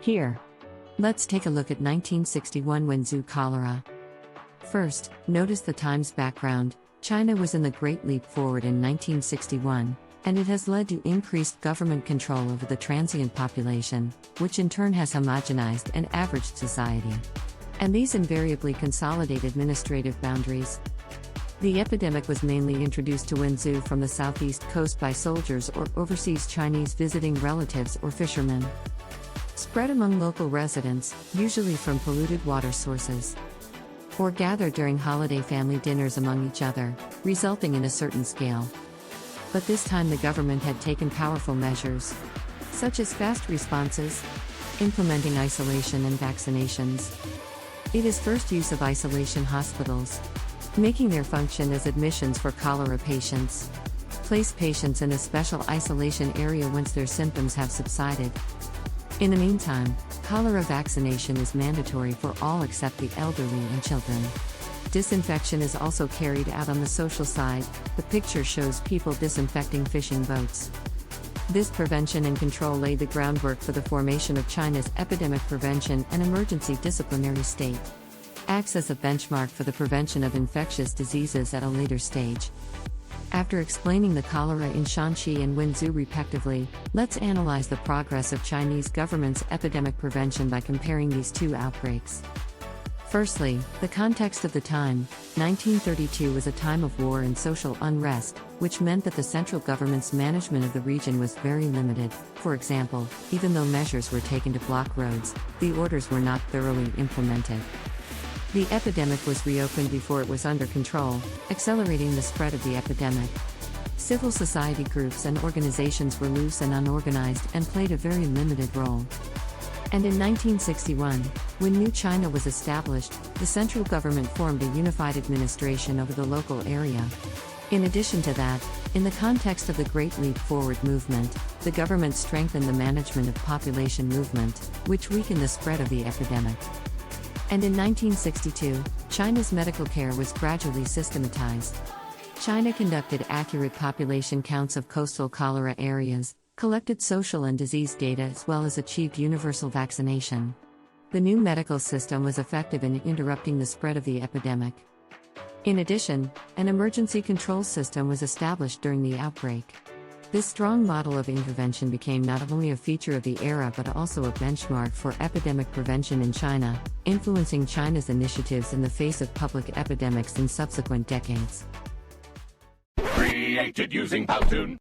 Here, let's take a look at 1961 Wenzhou cholera. First, notice the time's background. China was in the Great Leap Forward in 1961, and it has led to increased government control over the transient population, which in turn has homogenized and averaged society. And these invariably consolidate administrative boundaries. The epidemic was mainly introduced to Wenzhou from the southeast coast by soldiers or overseas Chinese visiting relatives or fishermen. Spread among local residents, usually from polluted water sources, or gathered during holiday family dinners among each other, resulting in a certain scale. But this time the government had taken powerful measures, such as fast responses, implementing isolation and vaccinations. It is first use of isolation hospitals, making their function as admissions for cholera patients. Place patients in a special isolation area once their symptoms have subsided. In the meantime, cholera vaccination is mandatory for all except the elderly and children. Disinfection is also carried out on the social side. The picture shows people disinfecting fishing boats. This prevention and control laid the groundwork for the formation of China's epidemic prevention and emergency disciplinary state. Acts as a benchmark for the prevention of infectious diseases at a later stage. After explaining the cholera in Shanxi and Wenzhou respectively, let's analyze the progress of Chinese government's epidemic prevention by comparing these two outbreaks. Firstly, the context of the time. 1932 was a time of war and social unrest, which meant that the central government's management of the region was very limited. For example, even though measures were taken to block roads, the orders were not thoroughly implemented. The epidemic was reopened before it was under control, accelerating the spread of the epidemic. Civil society groups and organizations were loose and unorganized and played a very limited role. And in 1961, when New China was established, the central government formed a unified administration over the local area. In addition to that, in the context of the Great Leap Forward movement, the government strengthened the management of population movement, which weakened the spread of the epidemic. And in 1962, China's medical care was gradually systematized. China conducted accurate population counts of coastal cholera areas, collected social and disease data as well as achieved universal vaccination. The new medical system was effective in interrupting the spread of the epidemic. In addition, an emergency control system was established during the outbreak. This strong model of intervention became not only a feature of the era but also a benchmark for epidemic prevention in China, influencing China's initiatives in the face of public epidemics in subsequent decades. Created using Powtoon.